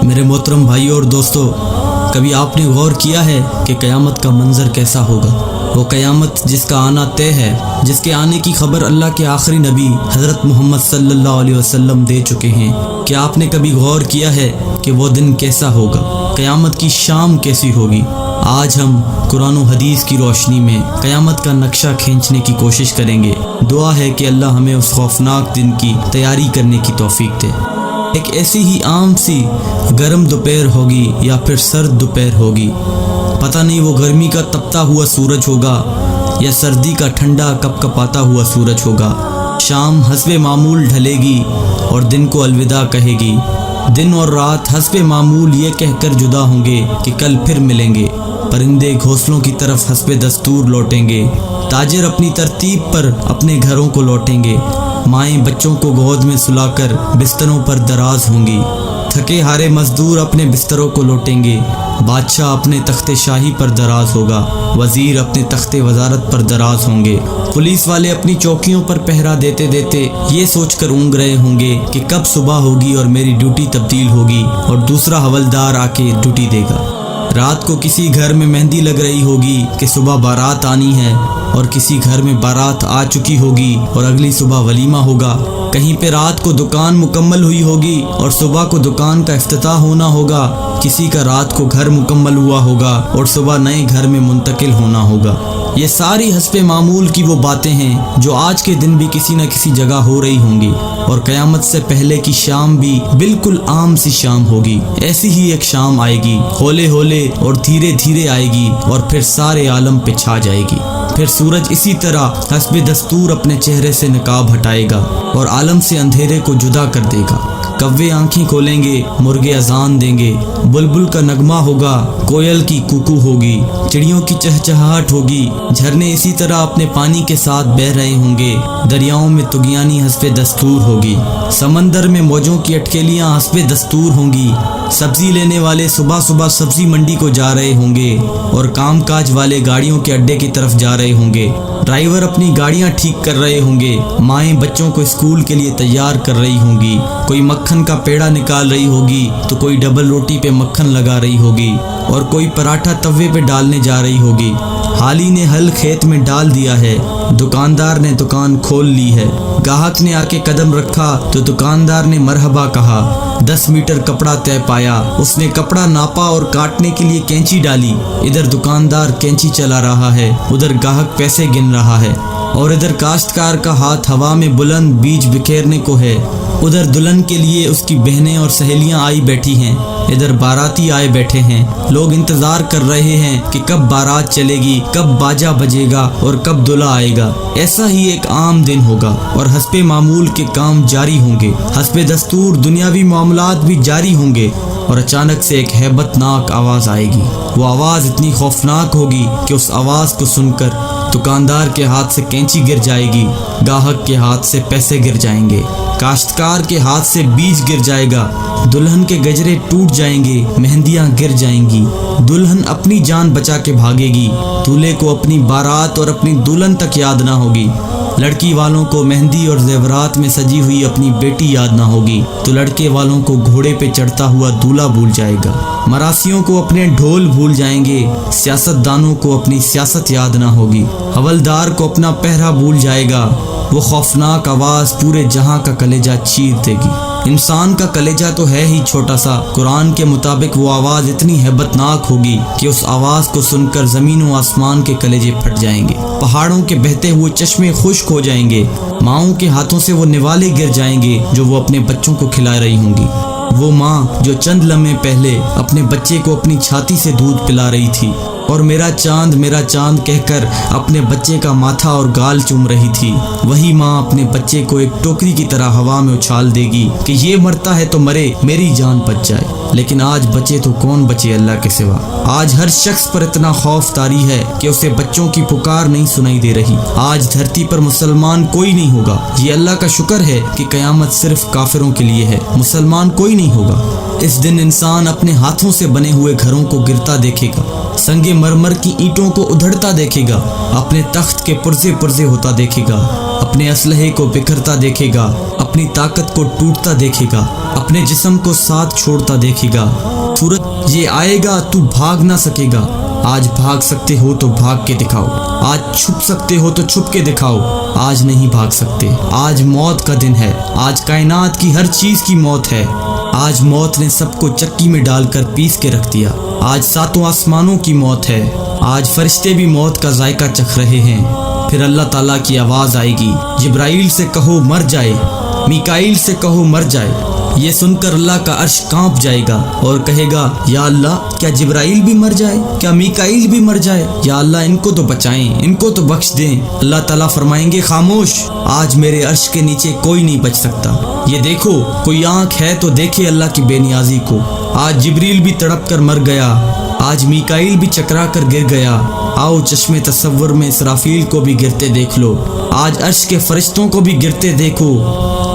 میرے محترم بھائیوں اور دوستوں، کبھی آپ نے غور کیا ہے کہ قیامت کا منظر کیسا ہوگا؟ وہ قیامت جس کا آنا طے ہے، جس کے آنے کی خبر اللہ کے آخری نبی حضرت محمد صلی اللہ علیہ وسلم دے چکے ہیں۔ کیا آپ نے کبھی غور کیا ہے کہ وہ دن کیسا ہوگا؟ قیامت کی شام کیسی ہوگی؟ آج ہم قرآن و حدیث کی روشنی میں قیامت کا نقشہ کھینچنے کی کوشش کریں گے۔ دعا ہے کہ اللہ ہمیں اس خوفناک دن کی تیاری کرنے کی توفیق دے۔ ایک ایسی ہی عام سی گرم دوپہر ہوگی یا پھر سرد دوپہر ہوگی، پتہ نہیں وہ گرمی کا تپتا ہوا سورج ہوگا یا سردی کا ٹھنڈا کپ کپاتا ہوا سورج ہوگا۔ شام حسب معمول ڈھلے گی اور دن کو الوداع کہے گی۔ دن اور رات حسب معمول یہ کہہ کر جدا ہوں گے کہ کل پھر ملیں گے۔ پرندے گھونسلوں کی طرف حسب دستور لوٹیں گے۔ تاجر اپنی ترتیب پر اپنے گھروں کو لوٹیں گے۔ مائیں بچوں کو گود میں سلا کر بستروں پر دراز ہوں گی۔ تھکے ہارے مزدور اپنے بستروں کو لوٹیں گے۔ بادشاہ اپنے تخت شاہی پر دراز ہوگا۔ وزیر اپنے تخت وزارت پر دراز ہوں گے۔ پولیس والے اپنی چوکیوں پر پہرا دیتے دیتے یہ سوچ کر اونگ رہے ہوں گے کہ کب صبح ہوگی اور میری ڈیوٹی تبدیل ہوگی اور دوسرا حوالدار آ کے ڈیوٹی دے گا۔ رات کو کسی گھر میں مہندی لگ رہی ہوگی کہ صبح بارات آنی ہے، اور کسی گھر میں بارات آ چکی ہوگی اور اگلی صبح ولیمہ ہوگا۔ کہیں پہ رات کو دکان مکمل ہوئی ہوگی اور صبح کو دکان کا افتتاح ہونا ہوگا۔ کسی کا رات کو گھر مکمل ہوا ہوگا اور صبح نئے گھر میں منتقل ہونا ہوگا۔ یہ ساری حسب معمول کی وہ باتیں ہیں جو آج کے دن بھی کسی نہ کسی جگہ ہو رہی ہوں گی، اور قیامت سے پہلے کی شام بھی بالکل عام سی شام ہوگی۔ ایسی ہی ایک شام آئے گی، ہولے ہولے اور دھیرے دھیرے آئے گی اور پھر سارے عالم پہ چھا جائے گی۔ پھر سورج اسی طرح حسب دستور اپنے چہرے سے نقاب ہٹائے گا اور عالم سے اندھیرے کو جدا کر دے گا۔ کوے آنکھیں کھولیں گے، مرغے اذان دیں گے، بلبل کا نغمہ ہوگا، کوئل کی کوکو ہوگی، چڑیوں کی چہچہاہٹ ہوگی، جھرنے اسی طرح اپنے پانی کے ساتھ بہہ رہے ہوں گے، دریاؤں میں طغیانی حسب دستور ہوگی، سمندر میں موجوں کی اٹکیلیاں حسب دستور ہوں گی، سبزی لینے والے صبح صبح سبزی منڈی کو جا رہے ہوں گے اور کام کاج والے گاڑیوں کے اڈے کی طرف جا رہے ہوں گے، ڈرائیور اپنی گاڑیاں ٹھیک کر رہے ہوں گے، مائیں بچوں کو اسکول کے لیے تیار کر رہی ہوں گی، کوئی مکھن کا پیڑا نکال رہی ہوگی تو کوئی ڈبل روٹی پہ مکھن لگا رہی ہوگی اور کوئی پراٹھا توے پہ ڈالنے جا رہی ہوگی۔ حالی نے ہل کھیت میں ڈال دیا ہے، دکاندار نے دکان کھول لی ہے، گاہک نے آ کے قدم رکھا تو دکاندار نے مرحبا کہا۔ 10 میٹر کپڑا طے پایا، اس نے کپڑا ناپا اور کاٹنے کے لیے کینچی ڈالی۔ ادھر دکاندار کینچی چلا رہا ہے، ادھر گاہک پیسے گن رہا ہے، اور ادھر کاشتکار کا ہاتھ ہوا میں بلند بیج بکھیرنے کو ہے۔ ادھر دلہن کے لیے اس کی بہنیں اور سہیلیاں آئی بیٹھی ہیں، ادھر باراتی آئے بیٹھے ہیں۔ لوگ انتظار کر رہے ہیں کہ کب بارات چلے گی، کب باجا بجے گا اور کب دلہا آئے گا۔ ایسا ہی ایک عام دن ہوگا اور حسب معمول کے کام جاری ہوں گے، حسب دستور دنیاوی معاملات بھی جاری ہوں گے، اور اچانک سے ایک ہیبت ناک آواز آئے گی۔ وہ آواز اتنی خوفناک ہوگی کہ اس آواز کو سن کر دکاندار کے ہاتھ سے کینچی گر جائے گی، گاہک کے ہاتھ سے پیسے گر جائیں گے، کاشتکار کے ہاتھ سے بیج گر جائے گا، دلہن کے گجرے ٹوٹ جائیں گے، مہندیاں گر جائیں گی، دلہن اپنی جان بچا کے بھاگے گی، دولہے کو اپنی بارات اور اپنی دلہن تک یاد نہ ہوگی، لڑکی والوں کو مہندی اور زیورات میں سجی ہوئی اپنی بیٹی یاد نہ ہوگی تو لڑکے والوں کو گھوڑے پہ چڑھتا ہوا دولہا بھول جائے گا، مراسیوں کو اپنے ڈھول بھول جائیں گے، سیاست دانوں کو اپنی سیاست یاد نہ ہوگی، حوالدار کو اپنا پہرا بھول جائے گا۔ وہ خوفناک آواز پورے جہاں کا کلیجہ چیر دے گی۔ انسان کا کلیجہ تو ہے ہی چھوٹا سا، قرآن کے مطابق وہ آواز اتنی ہیبت ناک ہوگی کہ اس آواز کو سن کر زمین و آسمان کے کلیجے پھٹ جائیں گے، پہاڑوں کے بہتے ہوئے چشمے خشک ہو جائیں گے، ماؤں کے ہاتھوں سے وہ نوالے گر جائیں گے جو وہ اپنے بچوں کو کھلا رہی ہوں گی۔ وہ ماں جو چند لمحے پہلے اپنے بچے کو اپنی چھاتی سے دودھ پلا رہی تھی اور میرا چاند کہہ کر اپنے بچے کا ماتھا اور گال چوم رہی تھی، وہی ماں اپنے بچے کو ایک ٹوکری کی طرح ہوا میں اچھال دے گی کہ یہ مرتا ہے تو مرے، میری جان بچ جائے۔ لیکن آج بچے تو کون بچے اللہ کے سوا؟ آج ہر شخص پر اتنا خوف طاری ہے کہ اسے بچوں کی پکار نہیں سنائی دے رہی۔ آج دھرتی پر مسلمان کوئی نہیں ہوگا۔ یہ اللہ کا شکر ہے کہ قیامت صرف کافروں کے لیے ہے، مسلمان کوئی نہیں ہوگا۔ اس دن انسان اپنے ہاتھوں سے بنے ہوئے گھروں کو گرتا دیکھے گا، سنگ مرمر کی اینٹوں کو ادھڑتا دیکھے گا، اپنے تخت کے پرزے پرزے ہوتا دیکھے گا، اپنے اسلحے کو بکھرتا دیکھے گا، اپنی طاقت کو ٹوٹتا دیکھے گا، اپنے جسم کو ساتھ چھوڑتا دیکھے گا۔ سورج یہ آئے گا، تو بھاگ نہ سکے گا۔ آج بھاگ سکتے ہو تو بھاگ کے دکھاؤ، آج چھپ سکتے ہو تو چھپ کے دکھاؤ، آج نہیں بھاگ سکتے۔ آج موت کا دن ہے، آج کائنات کی ہر چیز کی موت ہے۔ آج موت نے سب کو چکی میں ڈال کر پیس کے رکھ دیا۔ آج ساتوں آسمانوں کی موت ہے، آج فرشتے بھی موت کا ذائقہ چکھ رہے ہیں۔ پھر اللہ تعالیٰ کی آواز آئے گی، جبرائیل سے کہو مر جائے، میکائیل سے کہو مر جائے۔ یہ سن کر اللہ کا عرش کانپ جائے گا اور کہے گا، یا اللہ کیا جبرائیل بھی مر جائے، کیا میکائیل بھی مر جائے؟ یا اللہ ان کو تو بچائیں، ان کو تو بخش دیں۔ اللہ تعالیٰ فرمائیں گے، خاموش، آج میرے عرش کے نیچے کوئی نہیں بچ سکتا۔ یہ دیکھو، کوئی آنکھ ہے تو دیکھے اللہ کی بے نیازی کو۔ آج جبریل بھی تڑپ کر مر گیا، آج میکائیل بھی چکرا کر گر گیا۔ آؤ چشم تصور میں اسرافیل کو بھی گرتے دیکھ لو، آج عرش کے فرشتوں کو بھی گرتے دیکھو۔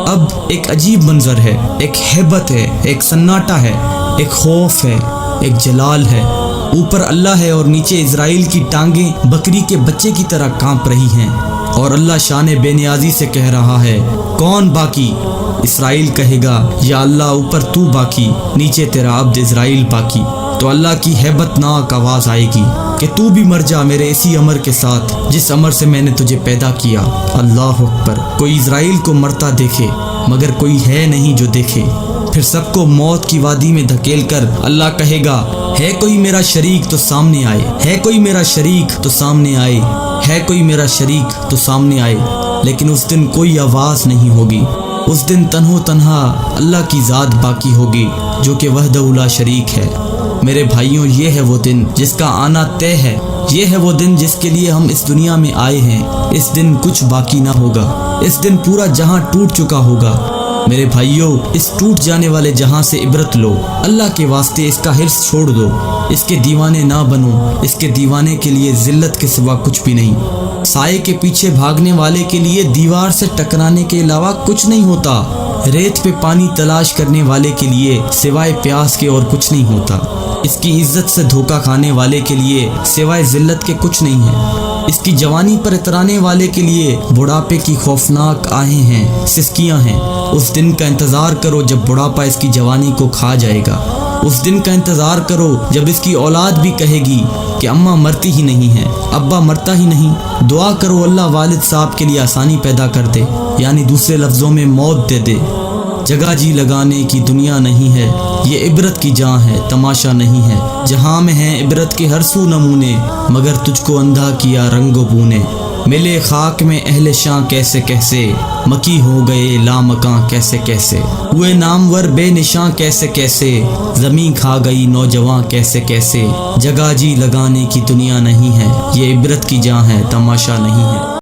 اب ایک عجیب منظر ہے، ایک ہیبت ہے، ایک سناٹا ہے، ایک خوف ہے، ایک جلال ہے۔ اوپر اللہ ہے اور نیچے اسرائیل کی ٹانگیں بکری کے بچے کی طرح کانپ رہی ہیں، اور اللہ شان بے نیازی سے کہہ رہا ہے، کون باقی؟ اسرائیل کہے گا، یا اللہ اوپر تو باقی، نیچے تیرا عبد اسرائیل باقی۔ تو اللہ کی ہیبت ناک آواز آئے گی کہ تو بھی مر جا میرے اسی امر کے ساتھ جس امر سے میں نے تجھے پیدا کیا۔ اللہ اکبر۔ کوئی اسرائیل کو مرتا دیکھے مگر کوئی ہے نہیں جو دیکھے۔ پھر سب کو موت کی وادی میں دھکیل کر اللہ کہے گا، ہے کوئی میرا شریک تو سامنے آئے، ہے کوئی میرا شریک تو سامنے آئے، ہے کوئی میرا شریک تو سامنے آئے۔ لیکن اس دن کوئی آواز نہیں ہوگی، اس دن تنہا اللہ کی ذات باقی ہوگی جو کہ وحدہ لا شریک ہے۔ میرے بھائیوں، یہ ہے وہ دن جس کا آنا طے ہے، یہ ہے وہ دن جس کے لیے ہم اس دنیا میں آئے ہیں۔ اس دن کچھ باقی نہ ہوگا، اس دن پورا جہاں ٹوٹ چکا ہوگا۔ میرے بھائیوں، اس ٹوٹ جانے والے جہاں سے عبرت لو، اللہ کے واسطے اس کا حرص چھوڑ دو، اس کے دیوانے نہ بنو، اس کے دیوانے کے لیے ذلت کے سوا کچھ بھی نہیں۔ سائے کے پیچھے بھاگنے والے کے لیے دیوار سے ٹکرانے کے علاوہ کچھ نہیں ہوتا، ریت پہ پانی تلاش کرنے والے کے لیے سوائے پیاس کے اور کچھ نہیں ہوتا، اس کی عزت سے دھوکہ کھانے والے کے لیے سوائے ذلت کے کچھ نہیں ہے، اس کی جوانی پر اترانے والے کے لیے بڑھاپے کی خوفناک آہیں ہیں، سسکیاں ہیں۔ اس دن کا انتظار کرو جب بڑھاپا اس کی جوانی کو کھا جائے گا، اس دن کا انتظار کرو جب اس کی اولاد بھی کہے گی کہ اماں مرتی ہی نہیں ہے، ابا مرتا ہی نہیں۔ دعا کرو اللہ والد صاحب کے لیے آسانی پیدا کر دے، یعنی دوسرے لفظوں میں موت دے دے۔ جگہ جی لگانے کی دنیا نہیں ہے، یہ عبرت کی جہاں ہے، تماشا نہیں ہے۔ جہاں میں ہیں عبرت کے ہر سو نمونے، مگر تجھ کو اندھا کیا رنگ و بو نے۔ ملے خاک میں اہل شاں کیسے کیسے، مکی ہو گئے لامکاں کیسے کیسے، ہوئے نامور بے نشاں کیسے کیسے، زمین کھا گئی نوجواں کیسے کیسے۔ جگہ جی لگانے کی دنیا نہیں ہے، یہ عبرت کی جہاں ہے، تماشا نہیں ہے۔